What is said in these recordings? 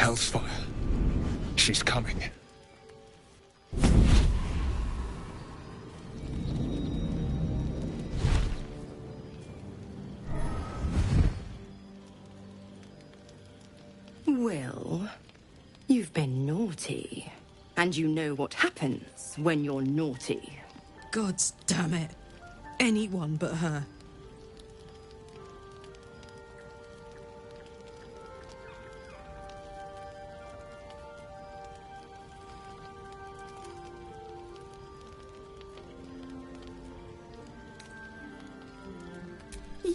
Hell's fire. She's coming. Will, you've been naughty. And you know what happens when you're naughty. God damn it. Anyone but her.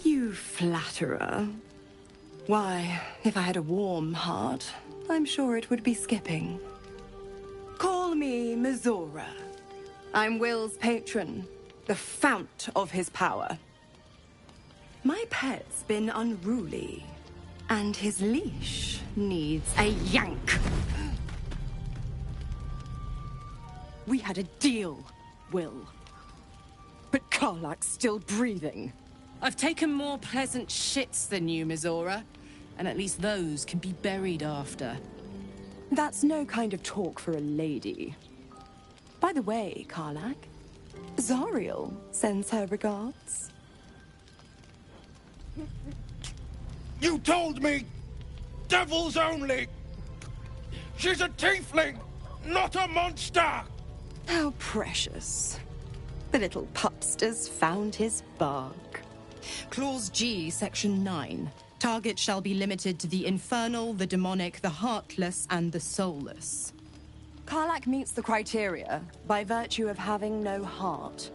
You flatterer. Why, if I had a warm heart, I'm sure it would be skipping. Call me Mizora. I'm Will's patron, the fount of his power. My pet's been unruly, and his leash needs a yank. We had a deal, Will. But Karlak's still breathing. I've taken more pleasant shits than you, Mizora. And at least those can be buried after. That's no kind of talk for a lady. By the way, Karlak, Zariel sends her regards. You told me! Devils only! She's a tiefling, not a monster! How precious. The little pupster's found his bark. Clause G, Section 9. Target shall be limited to the infernal, the demonic, the heartless, and the soulless. Karlak meets the criteria by virtue of having no heart.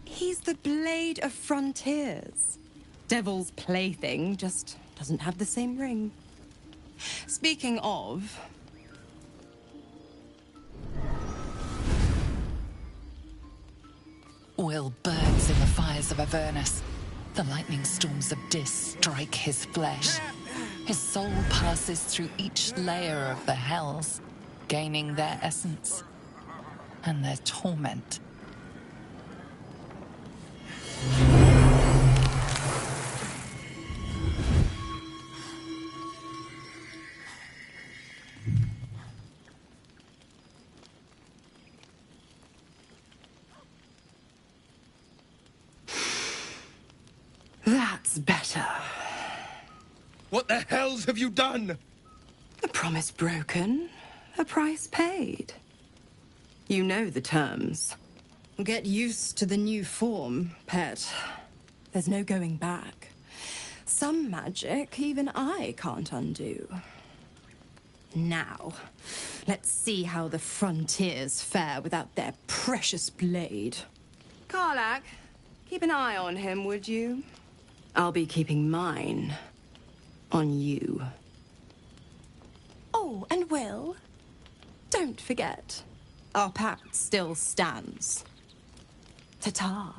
He's the Blade of Frontiers. Devil's plaything just doesn't have the same ring. Speaking of... Will burns in the fires of Avernus. The lightning storms of Dis strike his flesh. His soul passes through each layer of the hells, gaining their essence and their torment. That's better. What the hells have you done? A promise broken, a price paid. You know the terms. Get used to the new form, pet. There's no going back. Some magic even I can't undo. Now, let's see how the frontiers fare without their precious blade. Karlak, keep an eye on him, would you? I'll be keeping mine on you. Oh, and Will, don't forget, our pact still stands. Ta-ta.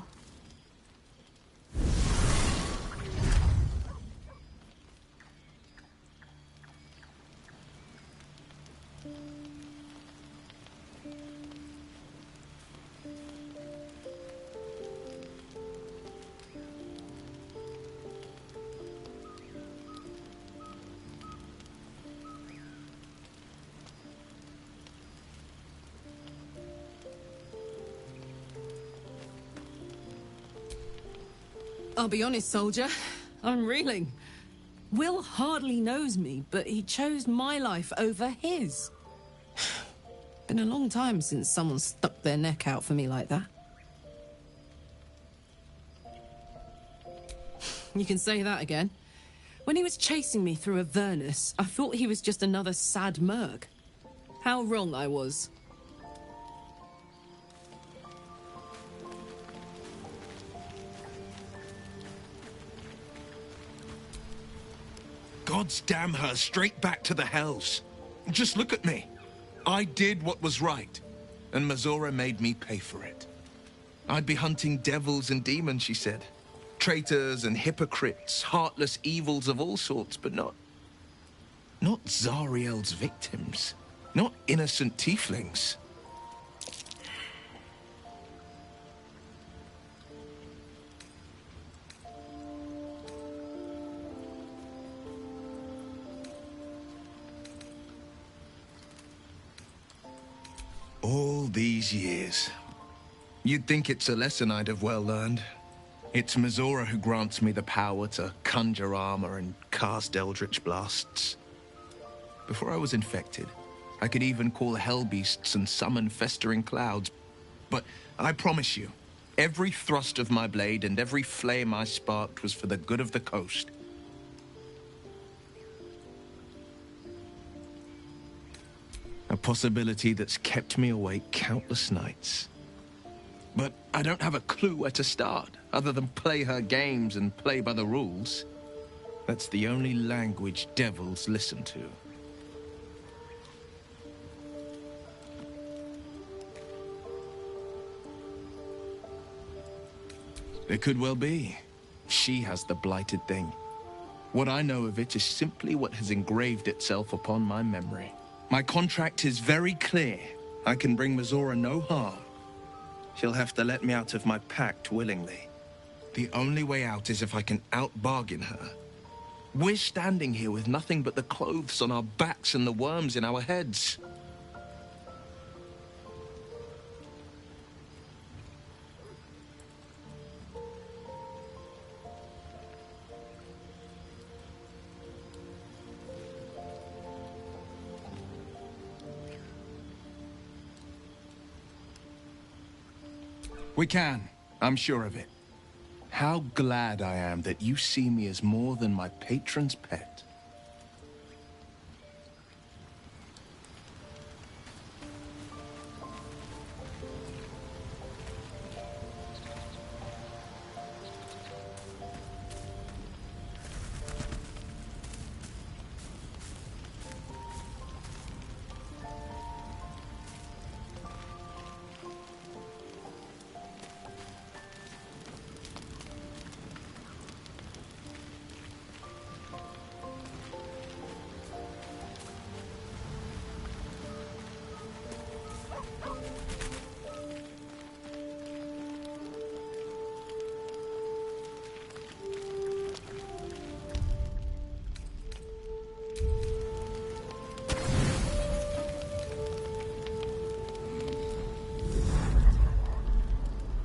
I'll be honest, soldier. I'm reeling. Will hardly knows me, but he chose my life over his. Been a long time since someone stuck their neck out for me like that. You can say that again. When he was chasing me through Avernus, I thought he was just another sad merc. How wrong I was. Gods damn her straight back to the hells. Just look at me. I did what was right, and Mizora made me pay for it. I'd be hunting devils and demons, she said. Traitors and hypocrites, heartless evils of all sorts, but not Zariel's victims. Not innocent tieflings. All these years. You'd think it's a lesson I'd have well learned. It's Mizora who grants me the power to conjure armor and cast eldritch blasts. Before I was infected, I could even call hell beasts and summon festering clouds. But I promise you, every thrust of my blade and every flame I sparked was for the good of the coast. A possibility that's kept me awake countless nights. But I don't have a clue where to start, other than play her games and play by the rules. That's the only language devils listen to. It could well be. She has the blighted thing. What I know of it is simply what has engraved itself upon my memory. My contract is very clear. I can bring Mizora no harm. She'll have to let me out of my pact willingly. The only way out is if I can out-bargain her. We're standing here with nothing but the clothes on our backs and the worms in our heads. We can. I'm sure of it. How glad I am that you see me as more than my patron's pet.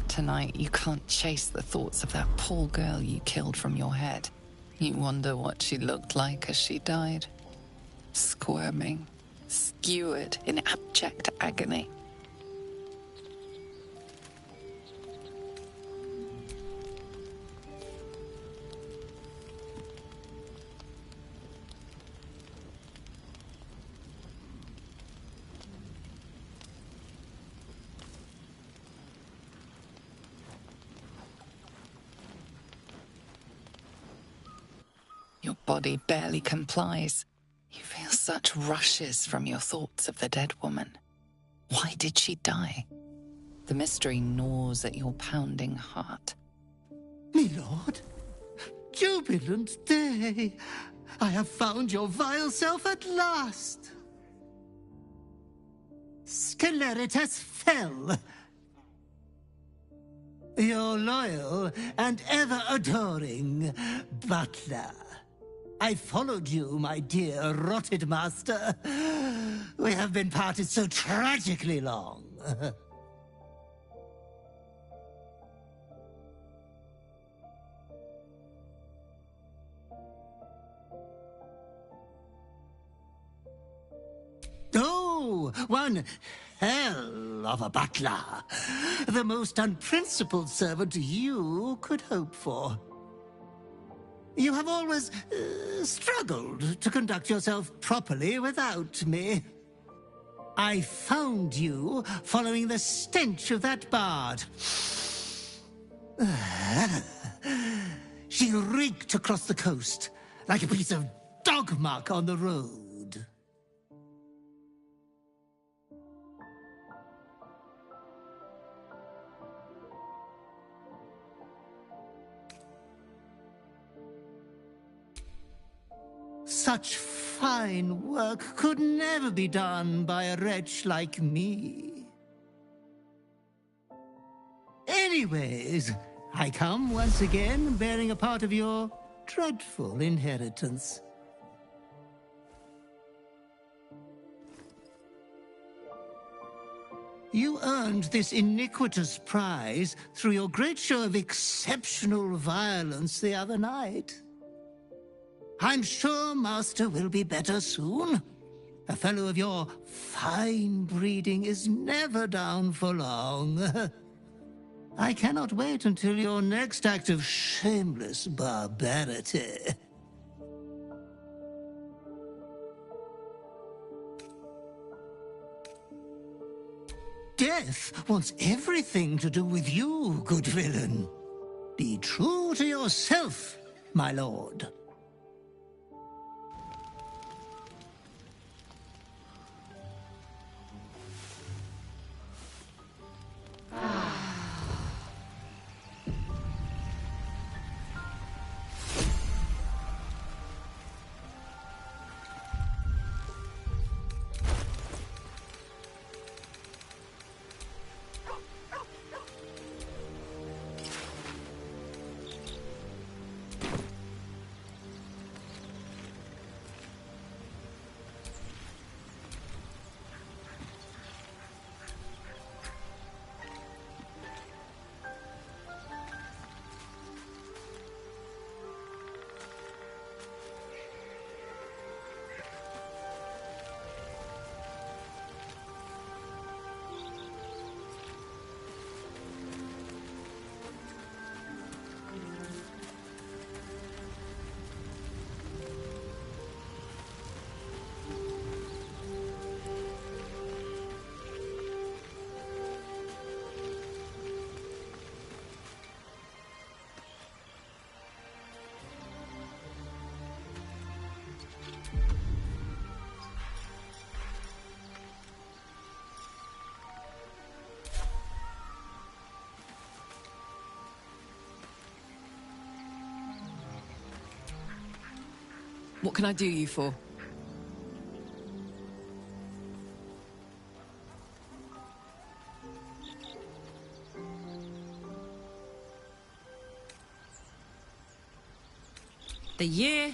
Tonight, you can't chase the thoughts of that poor girl you killed from your head. You wonder what she looked like as she died. Squirming, skewered in abject agony. Your body barely complies. You feel such rushes from your thoughts of the dead woman. Why did she die? The mystery gnaws at your pounding heart. Me lord, jubilant day! I have found your vile self at last! Sceleritas fell. Your loyal and ever-adoring butler. I followed you, my dear rotted master. We have been parted so tragically long. Oh, one hell of a butler. The most unprincipled servant you could hope for. You have always struggled to conduct yourself properly without me. I found you following the stench of that bard. She reeked across the coast like a piece of dog muck on the road. Such fine work could never be done by a wretch like me. Anyways, I come once again bearing a part of your dreadful inheritance. You earned this iniquitous prize through your great show of exceptional violence the other night. I'm sure Master will be better soon. A fellow of your fine breeding is never down for long. I cannot wait until your next act of shameless barbarity. Death wants everything to do with you, good villain. Be true to yourself, my lord. What can I do you for? The year,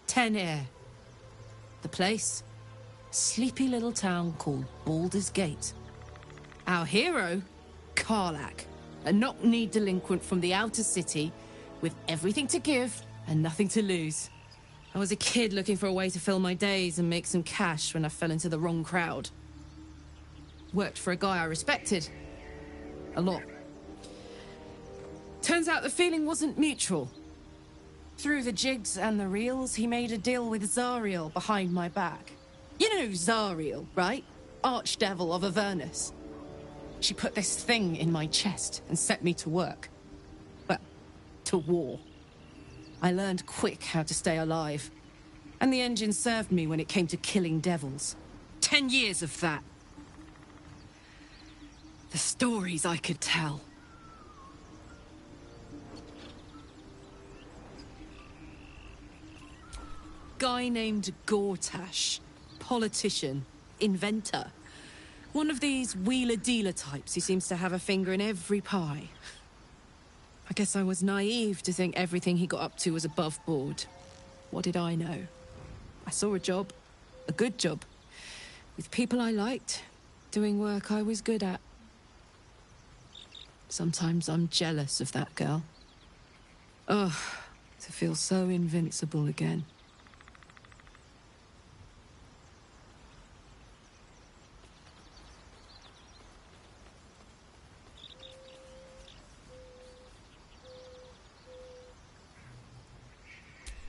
10 Air. The place, sleepy little town called Baldur's Gate. Our hero, Karlach, a knock-knee delinquent from the outer city with everything to give and nothing to lose. I was a kid looking for a way to fill my days and make some cash when I fell into the wrong crowd. Worked for a guy I respected. A lot. Turns out the feeling wasn't mutual. Through the jigs and the reels, he made a deal with Zariel behind my back. You know Zariel, right? Archdevil of Avernus. She put this thing in my chest and set me to work. Well, to war. I learned quick how to stay alive. And the engine served me when it came to killing devils. 10 years of that. The stories I could tell. Guy named Gortash. Politician. Inventor. One of these wheeler-dealer types who seems to have a finger in every pie. I guess I was naive to think everything he got up to was above board. What did I know? I saw a job. A good job. With people I liked. Doing work I was good at. Sometimes I'm jealous of that girl. Ugh, to feel so invincible again.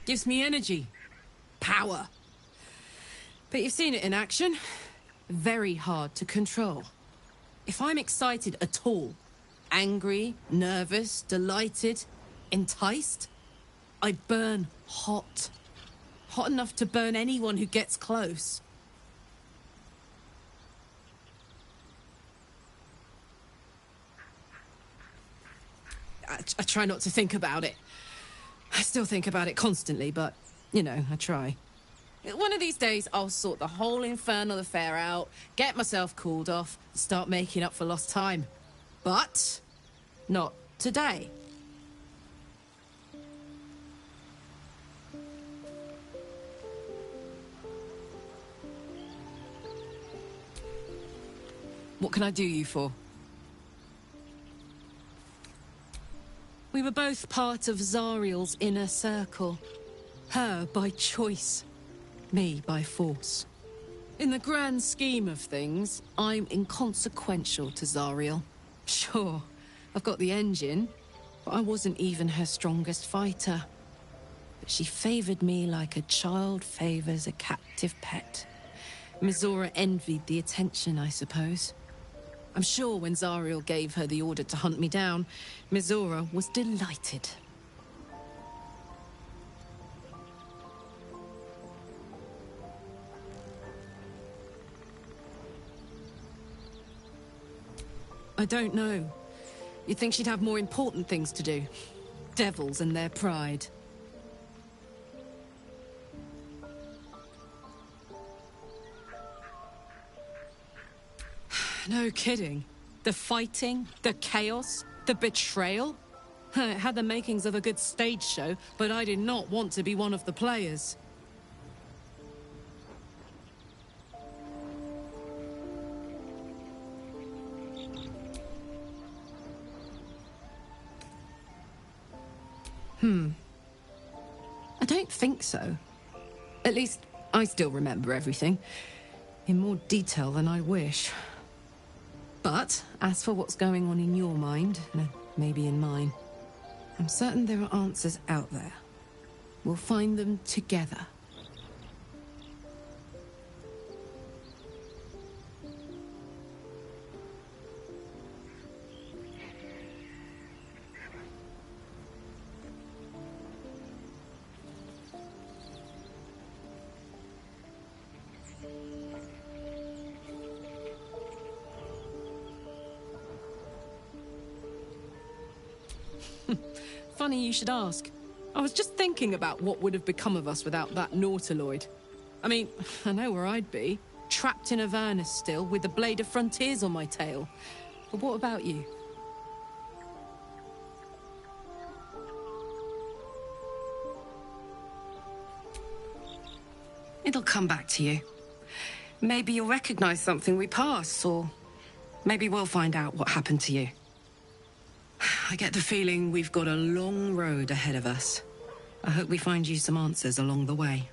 Gives me energy. Power. But you've seen it in action. Very hard to control. If I'm excited at all, angry, nervous, delighted, enticed, I burn hot. Hot enough to burn anyone who gets close. I try not to think about it. I still think about it constantly, but, you know, I try. One of these days, I'll sort the whole infernal affair out, get myself cooled off, start making up for lost time. But not today. What can I do you for? We were both part of Zariel's inner circle. Her by choice, me by force. In the grand scheme of things, I'm inconsequential to Zariel. Sure, I've got the engine, but I wasn't even her strongest fighter. But she favored me like a child favors a captive pet. Mizora envied the attention, I suppose. I'm sure when Zariel gave her the order to hunt me down, Mizora was delighted. I don't know. You'd think she'd have more important things to do. Devils and their pride. No kidding. The fighting, the chaos, the betrayal. It had the makings of a good stage show, but I did not want to be one of the players. I don't think so. At least, I still remember everything. In more detail than I wish. But, as for what's going on in your mind, maybe in mine, I'm certain there are answers out there. We'll find them together. Funny you should ask. I was just thinking about what would have become of us without that Nautiloid. I mean, I know where I'd be. Trapped in Avernus still, with the Blade of Frontiers on my tail. But what about you? It'll come back to you. Maybe you'll recognize something we passed, or maybe we'll find out what happened to you. I get the feeling we've got a long road ahead of us. I hope we find you some answers along the way.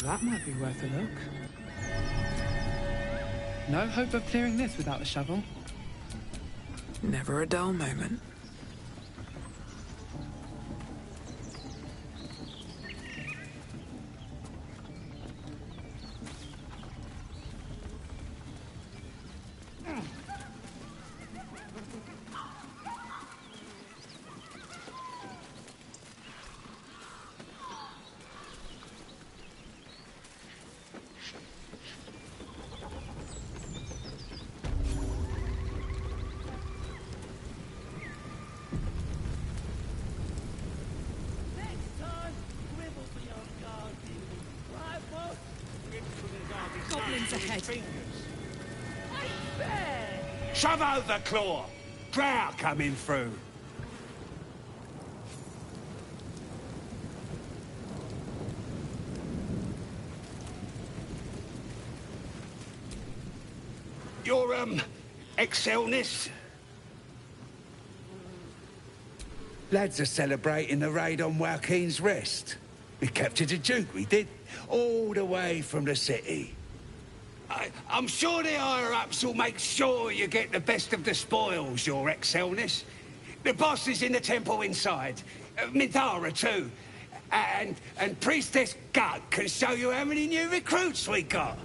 That might be worth a look. No hope of clearing this without a shovel. Never a dull moment. Goblins ahead. Shove over, Claw! Drow coming through. Your, Excelness? Lads are celebrating the raid on Waukeen's Rest. We captured a Duke, we did, all the way from the city. I'm sure the higher-ups will make sure you get the best of the spoils, Your Excelness. The boss is in the temple inside. Midara, too. And Priestess Gut can show you how many new recruits we got.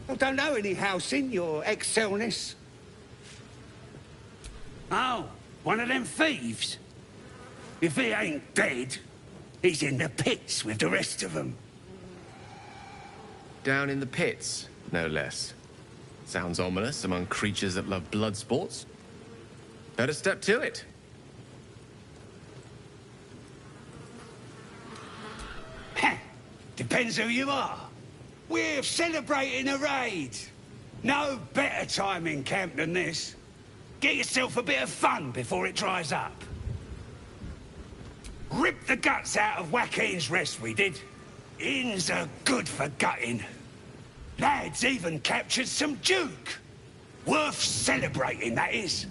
I don't know any housing, Your Excelness. Oh, one of them thieves? If he ain't dead, he's in the pits with the rest of them. Down in the pits, no less. Sounds ominous among creatures that love blood sports. Better step to it. Depends who you are. We're celebrating a raid. No better time in camp than this. Get yourself a bit of fun before it dries up. Ripped the guts out of Waukeen's Rest, we did. Inns are good for gutting. Lads even captured some Duke. Worth celebrating, that is.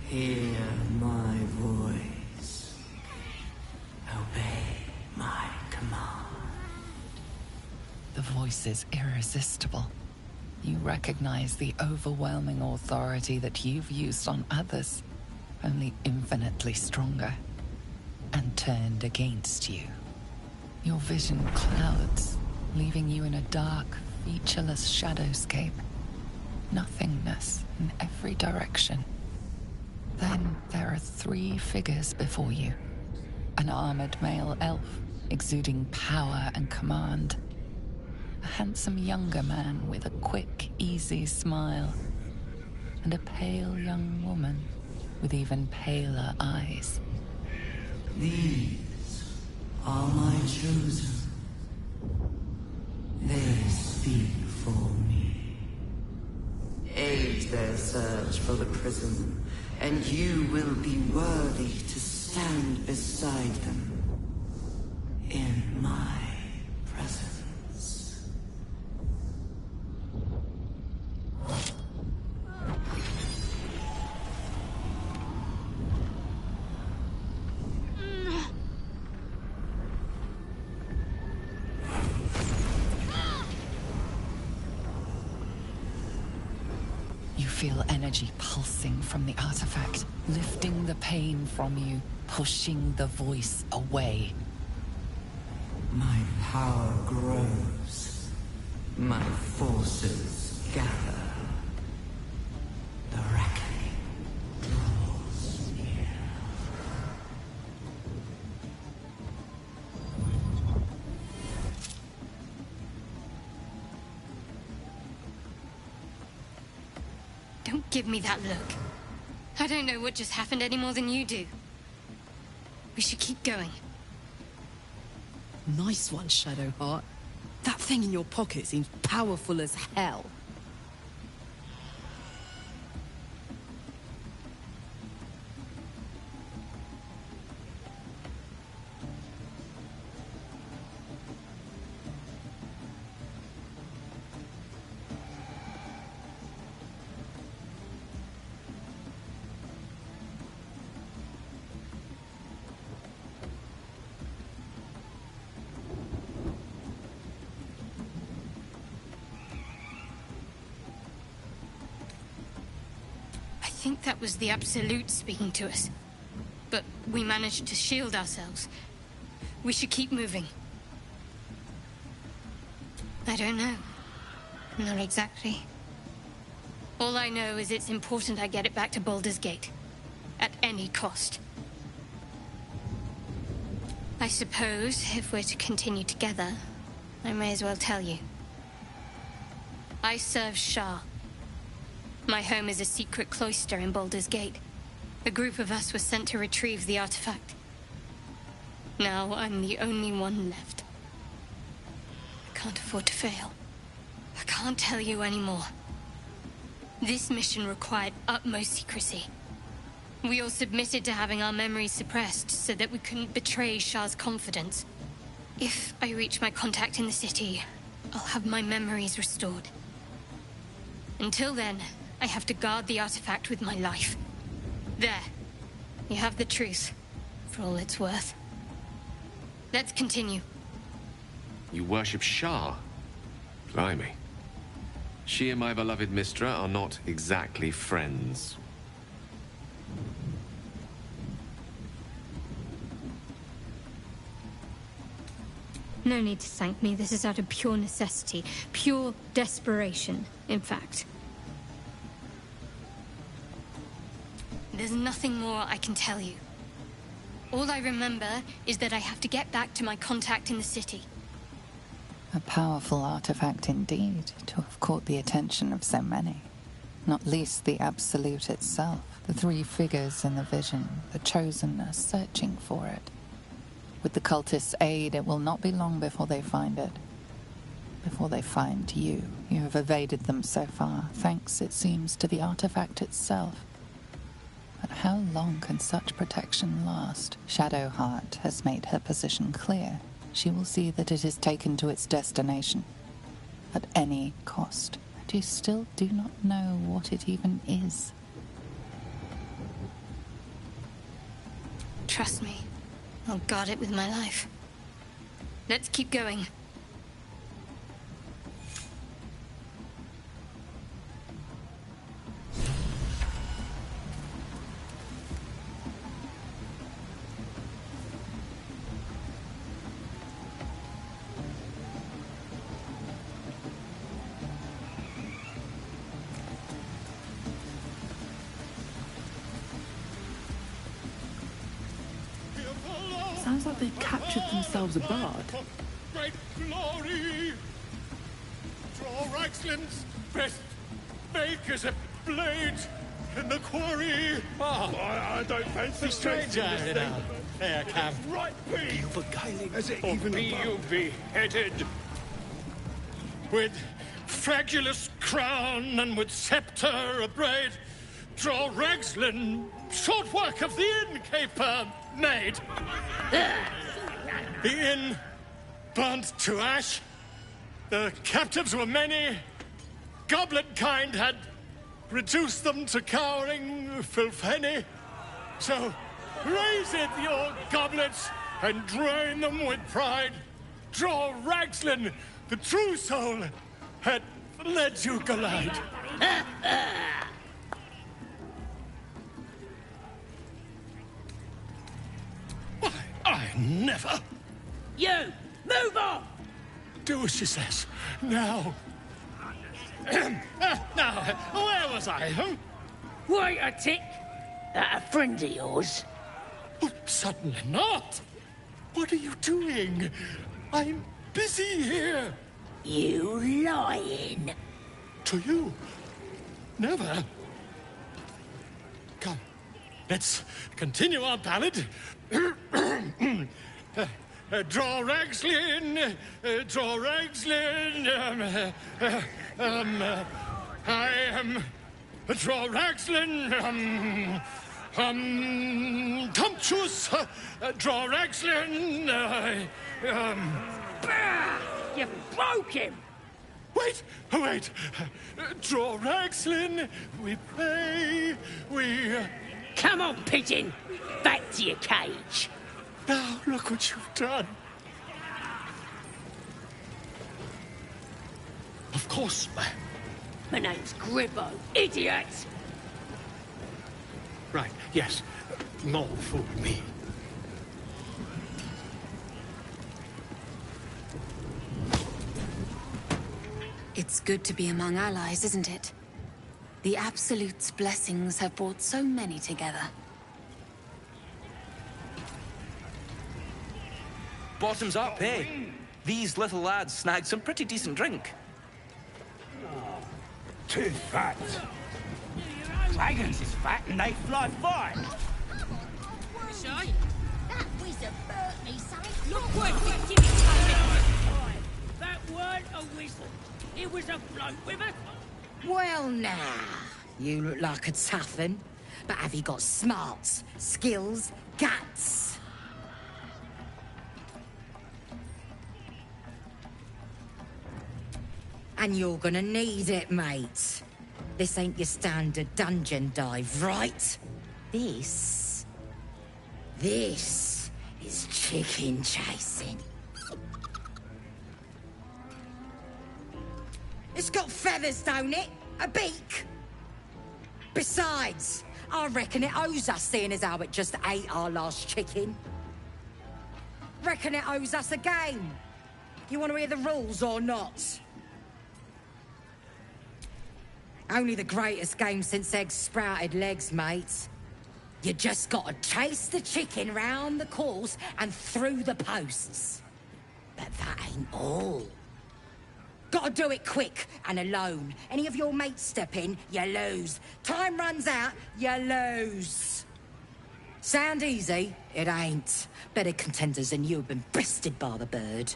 Hear my voice. Obey my command. The voice is irresistible. You recognize the overwhelming authority that you've used on others, only infinitely stronger, and turned against you. Your vision clouds, leaving you in a dark, featureless shadowscape. Nothingness in every direction. Then there are 3 figures before you. An armored male elf, exuding power and command. A handsome younger man with a quick, easy smile. And a pale young woman with even paler eyes. These are my chosen. They speak for me. Aid their search for the prison, and you will be worthy to stand beside them in my presence. You feel energy pulsing from the artifact, lifting the pain from you, pushing the voice away. My power grows. My forces gather. The reckoning draws near. Don't give me that look. I don't know what just happened any more than you do. We should keep going. Nice one, Shadowheart. That thing in your pocket seems powerful as hell. I think that was the Absolute speaking to us. But we managed to shield ourselves. We should keep moving. I don't know. Not exactly. All I know is it's important I get it back to Baldur's Gate. At any cost. I suppose, if we're to continue together, I may as well tell you. I serve Shah. My home is a secret cloister in Baldur's Gate. A group of us was sent to retrieve the artifact. Now I'm the only one left. I can't afford to fail. I can't tell you anymore. This mission required utmost secrecy. We all submitted to having our memories suppressed so that we couldn't betray Shah's confidence. If I reach my contact in the city, I'll have my memories restored. Until then, I have to guard the artifact with my life. There. You have the truth, for all it's worth. Let's continue. You worship Shah? Blimey. She and my beloved Mistra are not exactly friends. No need to thank me. This is out of pure necessity. Pure desperation, in fact. There's nothing more I can tell you. All I remember is that I have to get back to my contact in the city. A powerful artifact indeed, to have caught the attention of so many. Not least the Absolute itself, the three figures in the vision, the Chosen are searching for it. With the cultists' aid, it will not be long before they find it. Before they find you. You have evaded them so far, thanks, it seems, to the artifact itself. But how long can such protection last? Shadowheart has made her position clear. She will see that it is taken to its destination. At any cost. And you still do not know what it even is. Trust me. I'll guard it with my life. Let's keep going. Sounds like they've captured themselves a bard. Great glory! Draw Ragzlin's best makers a blade in the quarry. I don't fancy stranger enough. There, Cam. Right, be you beguiling, as it even be you beheaded with fragulous crown and with scepter abraid. Draw Ragzlin, short work of the innkeeper made. The inn burnt to ash. The captives were many. Goblet kind had reduced them to cowering filfenny. So raise it, your goblets, and drain them with pride. Draw Ragzlin, the true soul, had led you glide. Why, I never. You! Move on! Do as she says. Now. Now, where was I? Wait a tick. That a friend of yours? Oh, certainly not. What are you doing? I'm busy here. You lying. To you? Never. Come, let's continue our ballad. Draw Ragslin! Draw Ragslin! I am... Draw Ragslin! Tumptuous! Draw Ragslin! You broke him! Wait! Wait! Draw Ragslin! We pray... We... Come on, pigeon! Back to your cage! Now, look what you've done. Of course, ma'am. My name's Gribbo, idiot! Right, yes. More fool me. It's good to be among allies, isn't it? The Absolute's blessings have brought so many together. Bottoms up, eh? These little lads snagged some pretty decent drink. Too fat. Dragons is fat and they fly far. Shy? That wizard burnt me something. Look what we give it time. That weren't a wizard. It was a bloke with a... Well, now, you look like a tough un, but have you got smarts, skills, guts? And you're gonna need it, mate. This ain't your standard dungeon dive, right? This is chicken chasing. It's got feathers, don't it? A beak? Besides, I reckon it owes us, seeing as how it just ate our last chicken. Reckon it owes us a game. You want to hear the rules or not? Only the greatest game since eggs sprouted legs, mate. You just gotta chase the chicken round the course and through the posts. But that ain't all. Gotta do it quick and alone. Any of your mates step in, you lose. Time runs out, you lose. Sound easy? It ain't. Better contenders than you have been bested by the bird.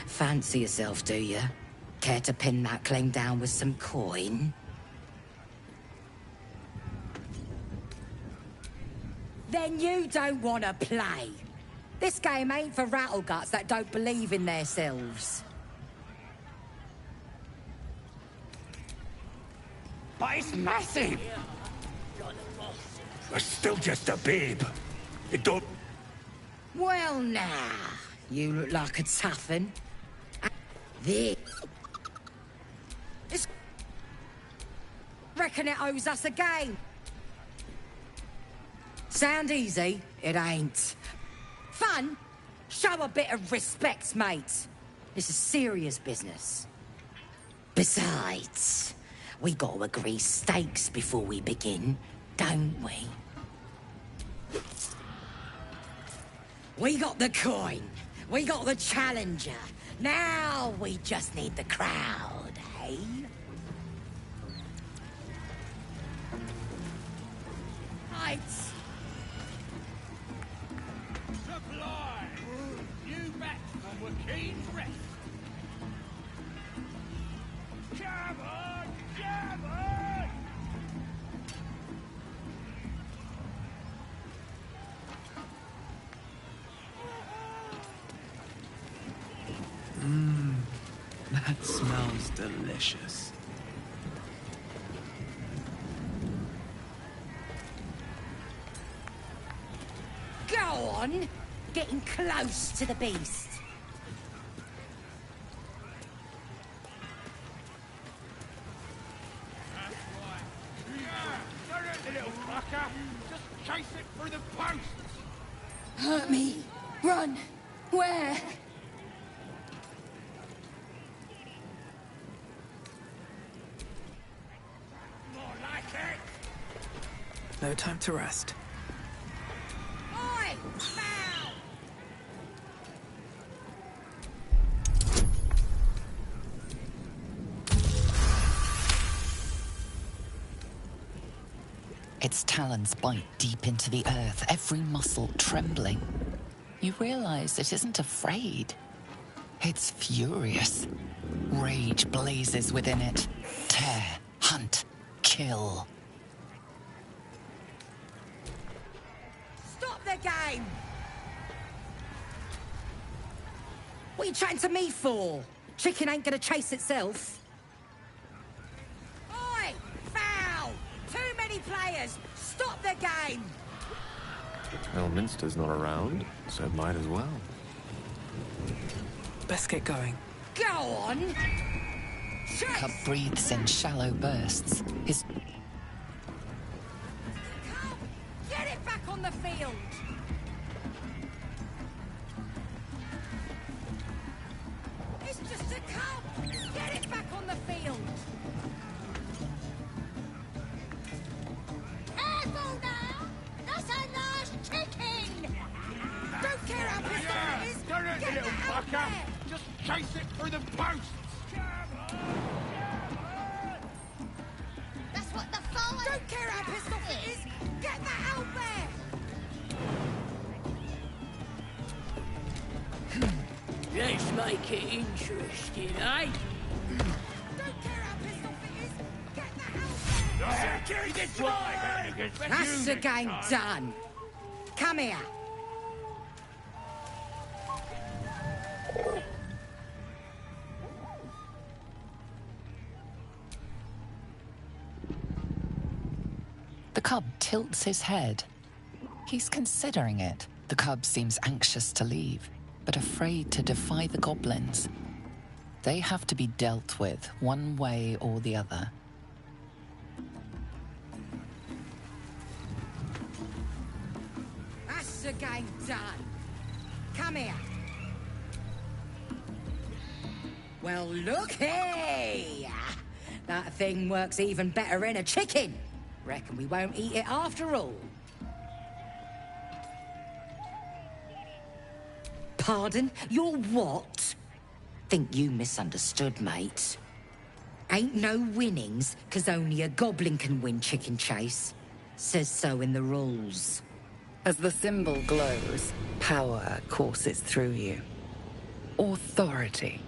Fancy yourself, do you? Care to pin that claim down with some coin? Then you don't want to play. This game ain't for rattleguts that don't believe in themselves. But it's massive! It's still just a babe. It don't... Well, now, you look like a tough un. This... Reckon it owes us a game. Sound easy? It ain't. Fun? Show a bit of respect, mate. This is serious business. Besides, we gotta agree stakes before we begin, don't we? We got the coin. We got the challenger. Now we just need the crowd, eh? Right. Supply! You back on Joaquin's rest. Come on! Come on! That smells delicious. Go on! Getting close to the beast. Don't hurt the little fucker. Just chase it through the posts. Hurt me. Run. Where? More like it. No time to rest. Oi! Foul! Its talons bite deep into the earth, every muscle trembling. You realize it isn't afraid. It's furious. Rage blazes within it. Tear, hunt, kill. Stop the game! What are you chatting to me for? Chicken ain't gonna chase itself. Oi! Foul! Too many players! Stop the game! Elminster's not around, so might as well. Best get going. Go on! Cub breathes in shallow bursts. His... Get it back on the field! It's just a cub! Get it back on the field! Careful now! That's a large chicken! Don't care how pissed off it is! Don't hurt the little fucker! Just chase it through the posts! That's what the fire... Don't care how pissed off it is! Get that out there! Let's make it interesting, eh? Don't care how pissed off it is! Get that out there! That's the game done! Come here! The cub tilts his head. He's considering it. The cub seems anxious to leave, but afraid to defy the goblins. They have to be dealt with one way or the other. That's the game done! Come here! Well, looky! That thing works even better in a chicken! Reckon we won't eat it after all. Pardon? You're what? Think you misunderstood, mate. Ain't no winnings, 'cause only a goblin can win chicken chase. Says so in the rules. As the symbol glows, power courses through you. Authority.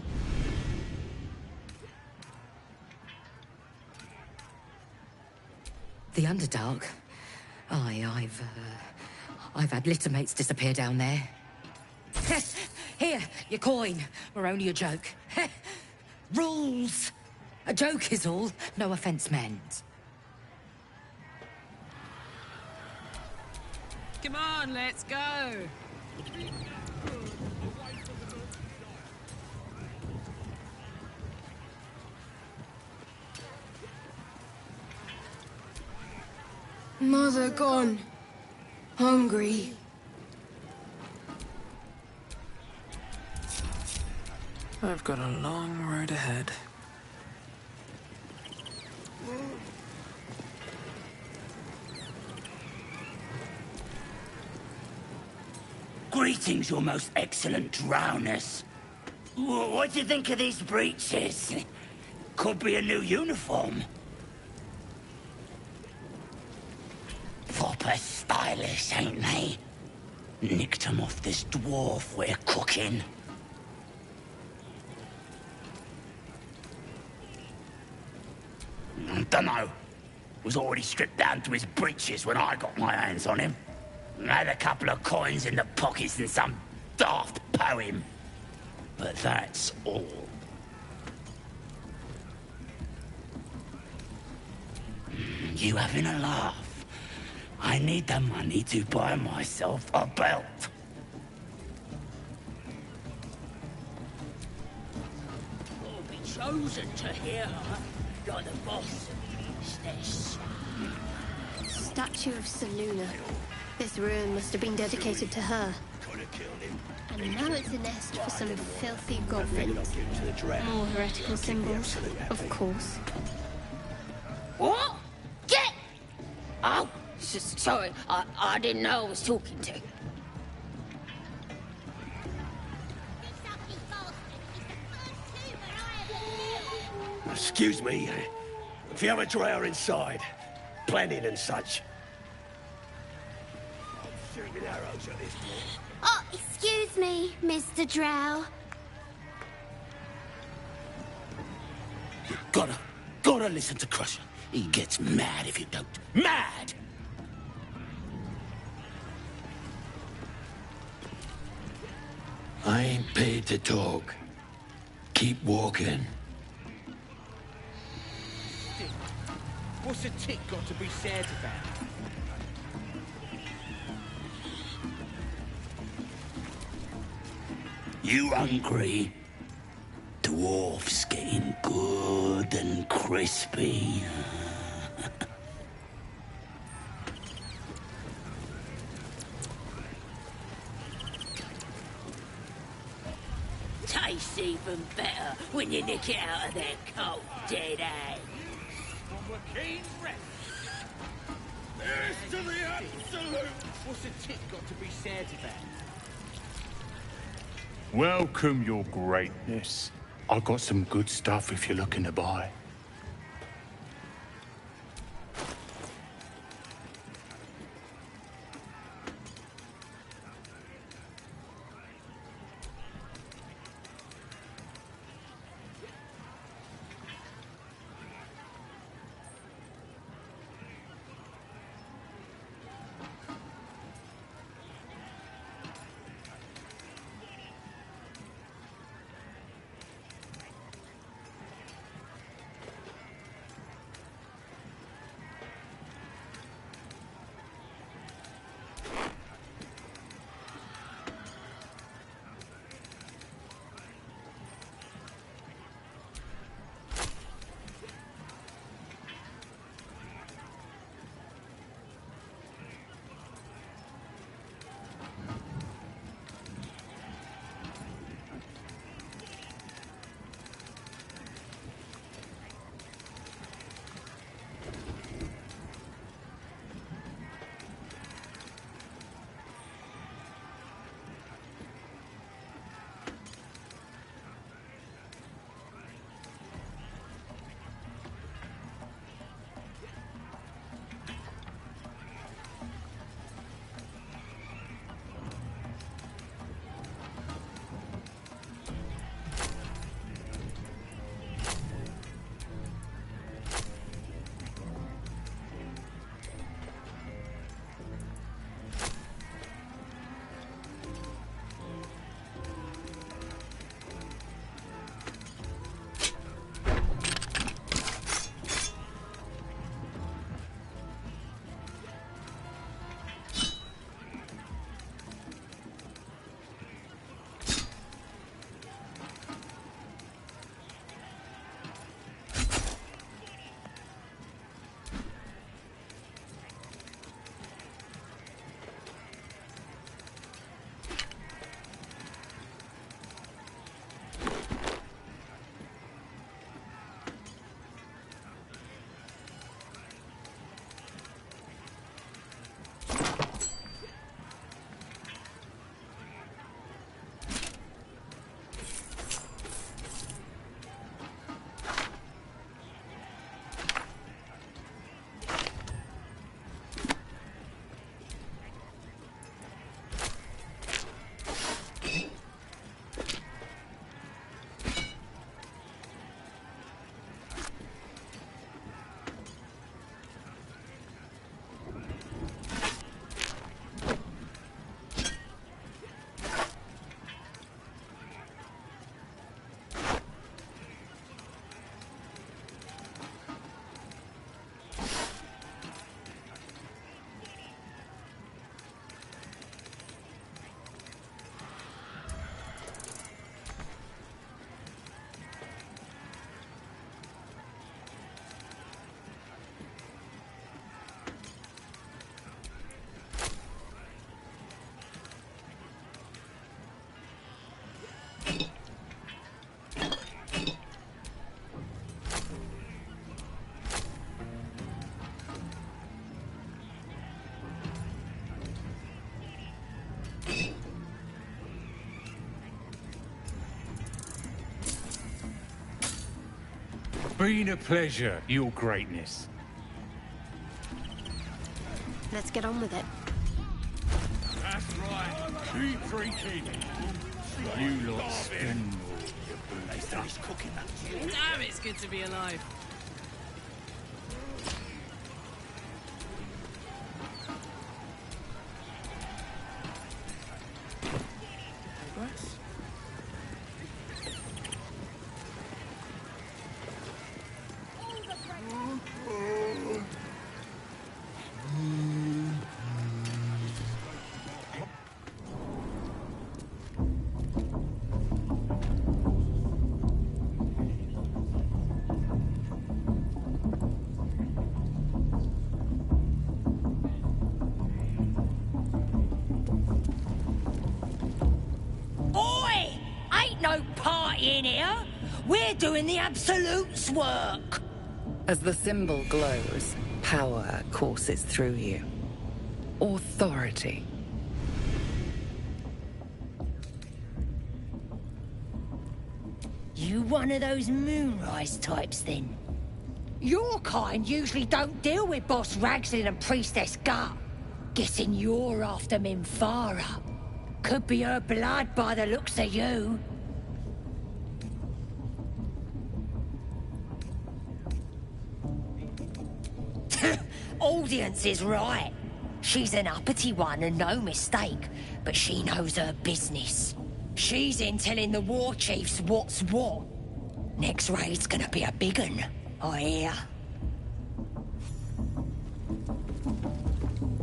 The Underdark? Aye, I've had littermates disappear down there. Here, your coin. We're only a joke. Rules! A joke is all. No offence meant. Come on, let's go. Mother gone. Hungry. I've got a long road ahead. Greetings, your most excellent drowners. What do you think of these breeches? Could be a new uniform. Proper stylish, ain't they? Nicked them off this dwarf we're cooking. Dunno. Was already stripped down to his breeches when I got my hands on him. Had a couple of coins in the pockets and some daft poem. But that's all. You having a laugh? I need the money to buy myself a belt. Or be chosen to hear her. You're the boss. Is this? Statue of Seluna. This ruin must have been dedicated to her. And now it's a nest for some filthy goblins. More heretical symbols, of course. What? Get! Oh, sorry. I didn't know I was talking to. Excuse me. If you have a drower inside, planning and such, shooting arrows at this point. Oh, excuse me, Mr. Drow. Gotta listen to Crusher. He gets mad if you don't. Mad! I ain't paid to talk. Keep walking. What's a tick got to be said about? You hungry? Dwarfs getting good and crispy. Tastes even better when you nick it out of their cold, dead hands. From Joaquin's rest. Here's to the absolute. What's a tick got to be said about? Welcome, your greatness. I've got some good stuff if you're looking to buy. Been a pleasure, your greatness. Let's get on with it. Keep drinking. You lot spend more, you booster. Damn, it's good to be alive. Oi! Ain't no party in here. We're doing the Absolute's work. As the symbol glows, power courses through you. Authority. You one of those moonrise types, then? Your kind usually don't deal with Boss Ragslin and Priestess Gut. Guessing you're after Minfara. Could be her blood by the looks of you. Audience is right. She's an uppity one and no mistake, but she knows her business. She's in telling the war chiefs what's what. Next raid's gonna be a big un, I hear.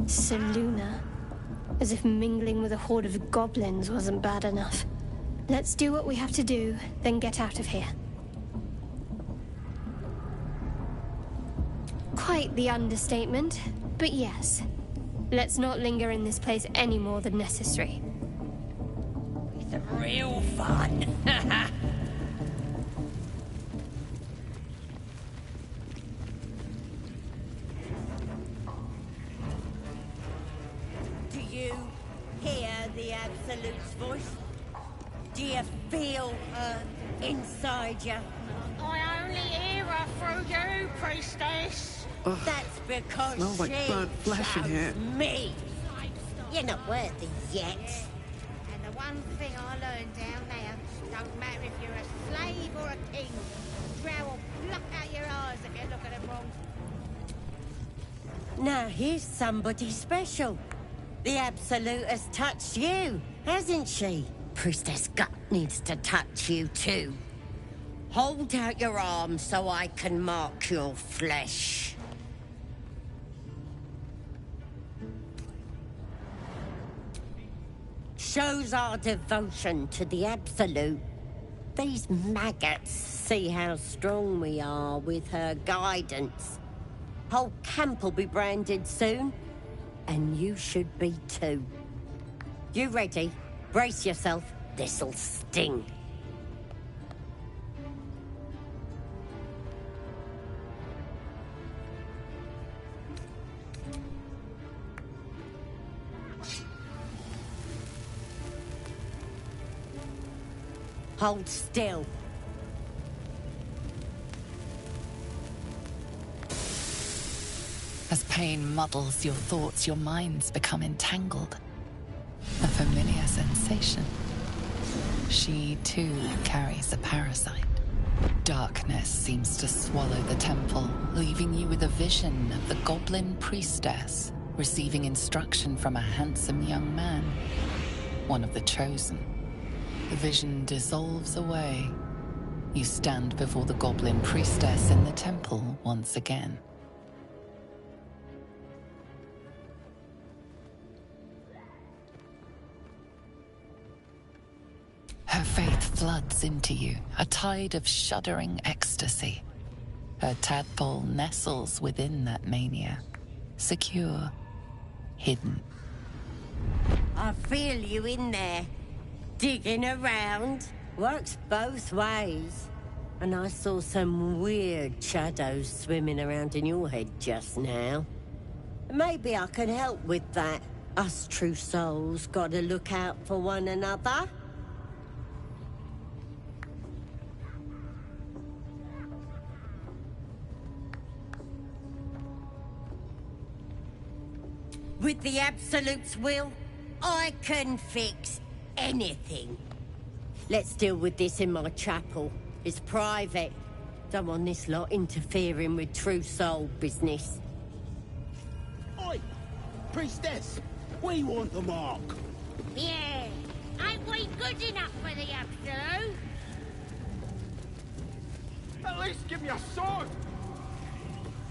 Seluna. As if mingling with a horde of goblins wasn't bad enough. Let's do what we have to do, then get out of here. Quite the understatement, but yes. Let's not linger in this place any more than necessary. It's real fun. Do you hear the Absolute's voice? Do you feel her inside you? I only hear her through you, priestess. That's because smells like she burnt flesh in chose here. me. You're not worthy yet. And the one thing I learned down there, don't matter if you're a slave or a king, Drow will pluck out your eyes if you look at them wrong. Now here's somebody special. The Absolute has touched you, hasn't she? Priestess Gut needs to touch you too. Hold out your arm so I can mark your flesh. Shows our devotion to the Absolute. These maggots see how strong we are with her guidance. Whole camp will be branded soon, and you should be too. You ready? Brace yourself. This'll sting. Hold still. As pain muddles your thoughts, your minds become entangled. A familiar sensation. She, too, carries a parasite. Darkness seems to swallow the temple, leaving you with a vision of the goblin priestess receiving instruction from a handsome young man, one of the chosen. The vision dissolves away. You stand before the goblin priestess in the temple once again. Her faith floods into you, a tide of shuddering ecstasy. Her tadpole nestles within that mania, secure, hidden. I feel you in there. Digging around. Works both ways. And I saw some weird shadows swimming around in your head just now. Maybe I can help with that. Us true souls gotta look out for one another. With the Absolute's will, I can fix anything. Let's deal with this in my chapel. It's private. Don't want this lot interfering with true soul business. Oi! Priestess! We want the mark! Yeah. Ain't we good enough for the Absolute? At least give me a sword!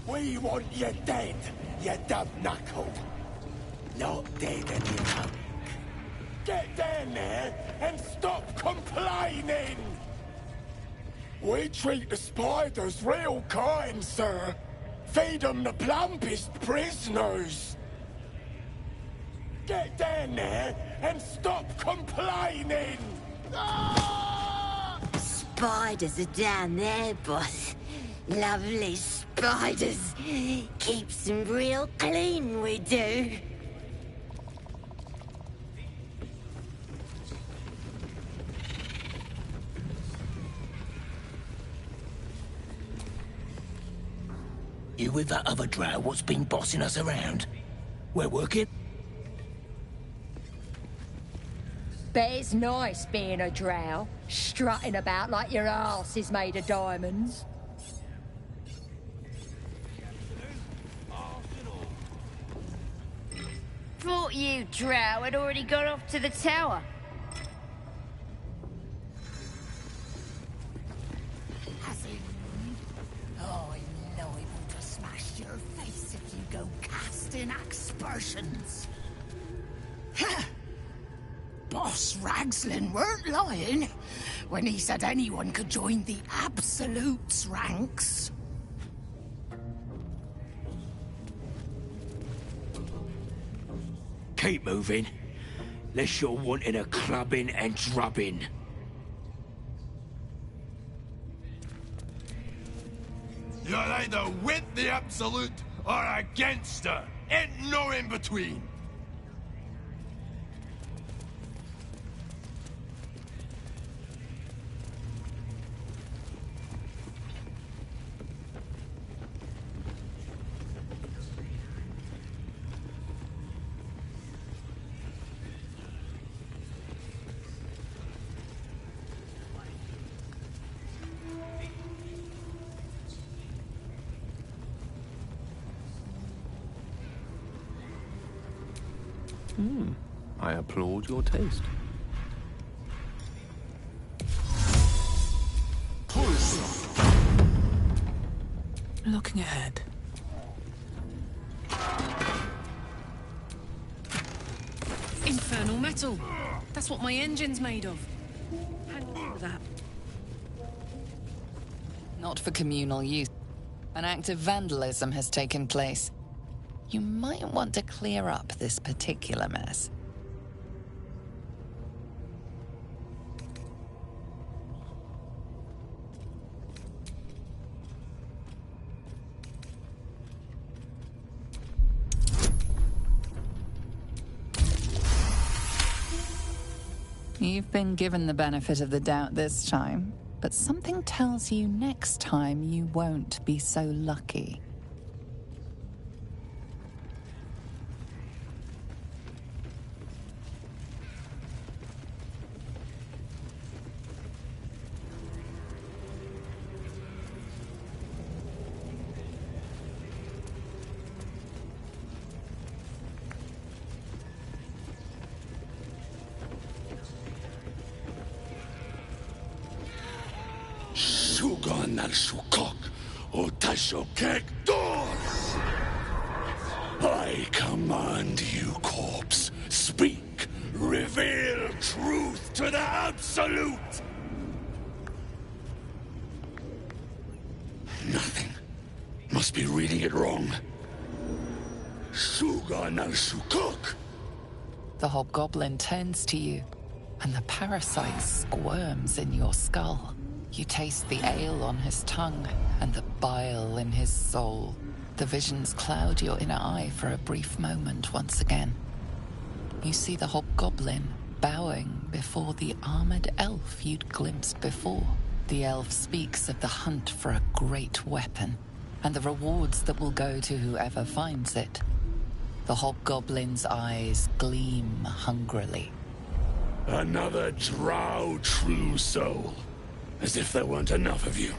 We want you dead, you dub-knuckle. Not dead any hunk. Get down there and stop complaining! We treat the spiders real kind, sir. Feed them the plumpest prisoners. Get down there and stop complaining! Ah! Spiders are down there, boss. Lovely spiders. Keeps them real clean, we do. You with that other drow what's been bossing us around? We're working. Bet it's nice being a drow, strutting about like your arse is made of diamonds. Thought you, drow, had already got off to the tower. Has he? Oh, I'm liable to smash your face if you go casting aspersions. Boss Ragslin weren't lying when he said anyone could join the Absolute's ranks. Keep moving, lest you're wanting a clubbing and drubbing. You're either with the Absolute or against her. Ain't no in between. I applaud your taste. Looking ahead. Infernal metal. That's what my engine's made of. Hang on to that. Not for communal use. An act of vandalism has taken place. You might want to clear up this particular mess. You've been given the benefit of the doubt this time, but something tells you next time you won't be so lucky. Sugan al Shukok, Otashokek Dor! I command you, corpse. Speak. Reveal truth to the Absolute! Nothing. Must be reading it wrong. Sugan al Shukok! The hobgoblin turns to you, and the parasite squirms in your skull. You taste the ale on his tongue and the bile in his soul. The visions cloud your inner eye for a brief moment once again. You see the hobgoblin bowing before the armored elf you'd glimpsed before. The elf speaks of the hunt for a great weapon and the rewards that will go to whoever finds it. The hobgoblin's eyes gleam hungrily. Another drow true soul. As if there weren't enough of you.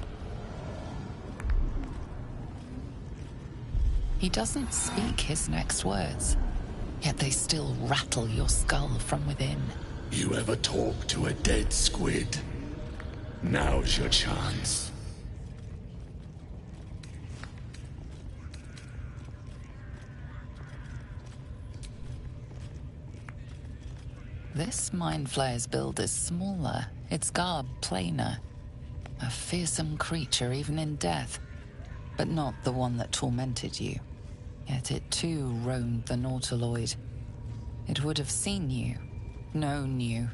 He doesn't speak his next words, yet they still rattle your skull from within. You ever talk to a dead squid? Now's your chance. This Mind Flayer's build is smaller, its garb plainer. A fearsome creature even in death, but not the one that tormented you. Yet it too roamed the Nautiloid. It would have seen you, known you.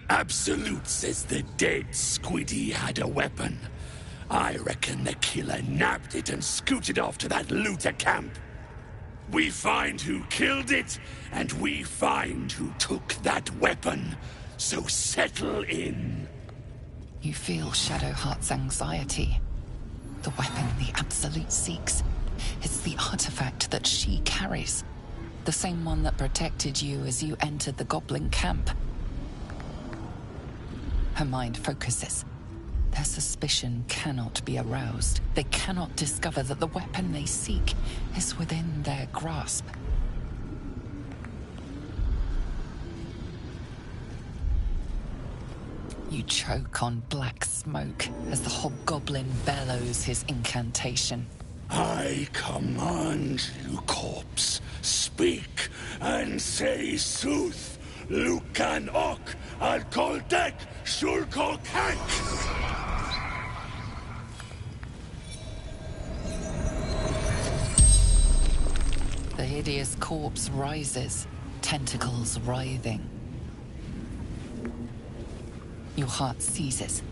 Absolute says the dead squiddy had a weapon. I reckon the killer nabbed it and scooted off to that looter camp. We find who killed it, and we find who took that weapon. So settle in. You feel Shadowheart's anxiety. The weapon the Absolute seeks. It's the artifact that she carries. The same one that protected you as you entered the goblin camp. Her mind focuses. Their suspicion cannot be aroused. They cannot discover that the weapon they seek is within their grasp. You choke on black smoke as the hobgoblin bellows his incantation. I command you, corpse, speak and say sooth. Lucan ok, al koldek, shulko kek. The hideous corpse rises, tentacles writhing. Your heart seizes.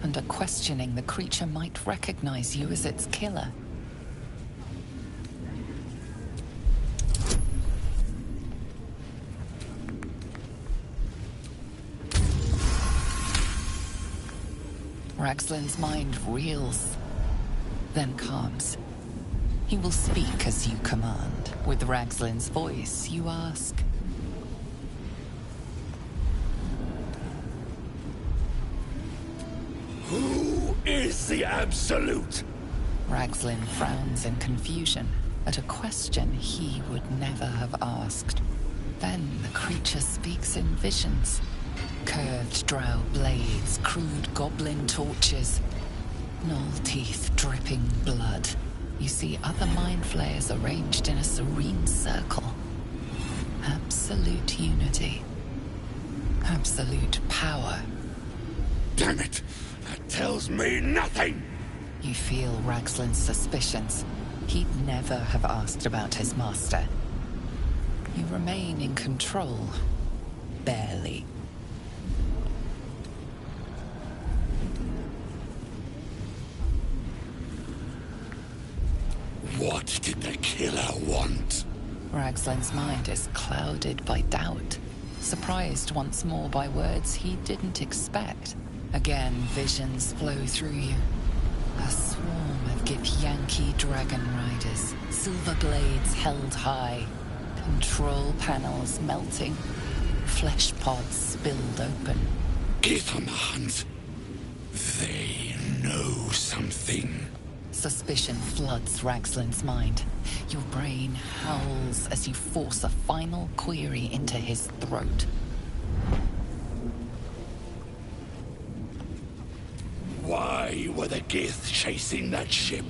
Under questioning, the creature might recognize you as its killer. Ragslin's mind reels, then calms. He will speak as you command. With Ragslin's voice, you ask. Who is the Absolute? Ragslin frowns in confusion at a question he would never have asked. Then the creature speaks in visions. Curved drow blades, crude goblin torches, gnoll teeth dripping blood. You see other mind flayers arranged in a serene circle. Absolute unity. Absolute power. Damn it! That tells me nothing! You feel Ragslin's suspicions. He'd never have asked about his master. You remain in control. Barely. What did the killer want? Ragslin's mind is clouded by doubt. Surprised once more by words he didn't expect. Again, visions flow through you. A swarm of Githyanki dragon riders, silver blades held high, control panels melting, flesh pods spilled open. Githemans. They know something. Suspicion floods Ragslin's mind. Your brain howls as you force a final query into his throat. Why were the Gith chasing that ship?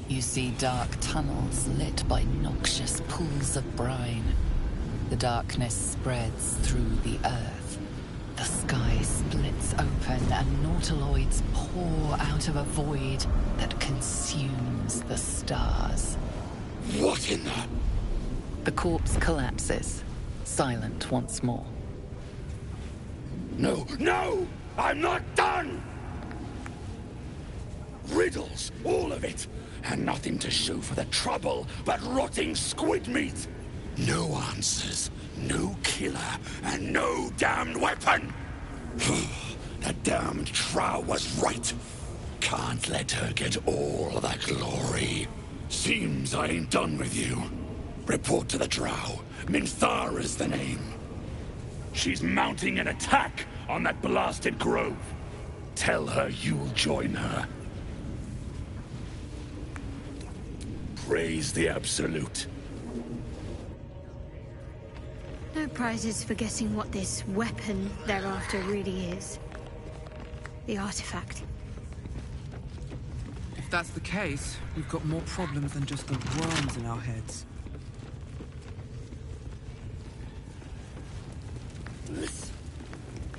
You see dark tunnels lit by noxious pools of brine. The darkness spreads through the earth. The sky splits open and nautiloids pour out of a void that consumes the stars. What in the... The corpse collapses, silent once more. No, no! I'm not done! Riddles, all of it, and nothing to show for the trouble but rotting squid meat. No answers, no killer, and no damned weapon. The damned Trow was right. Can't let her get all the glory. Seems I ain't done with you. Report to the Drow. Minthara's the name. She's mounting an attack on that blasted grove. Tell her you'll join her. Praise the Absolute. No prizes for guessing what this weapon thereafter really is. The artifact. If that's the case, we've got more problems than just the worms in our heads. Listen.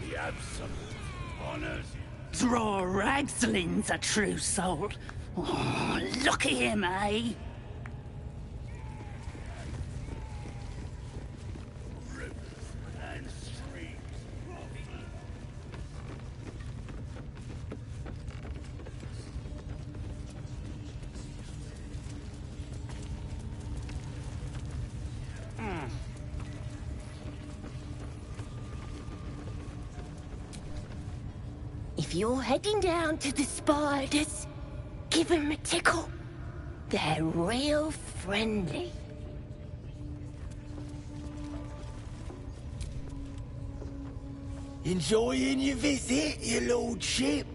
The Absolute honors you. Draw Ragsling's a true soul. Oh, look at him, eh? If you're heading down to the spiders, give them a tickle. They're real friendly. Enjoying your visit, your lordship?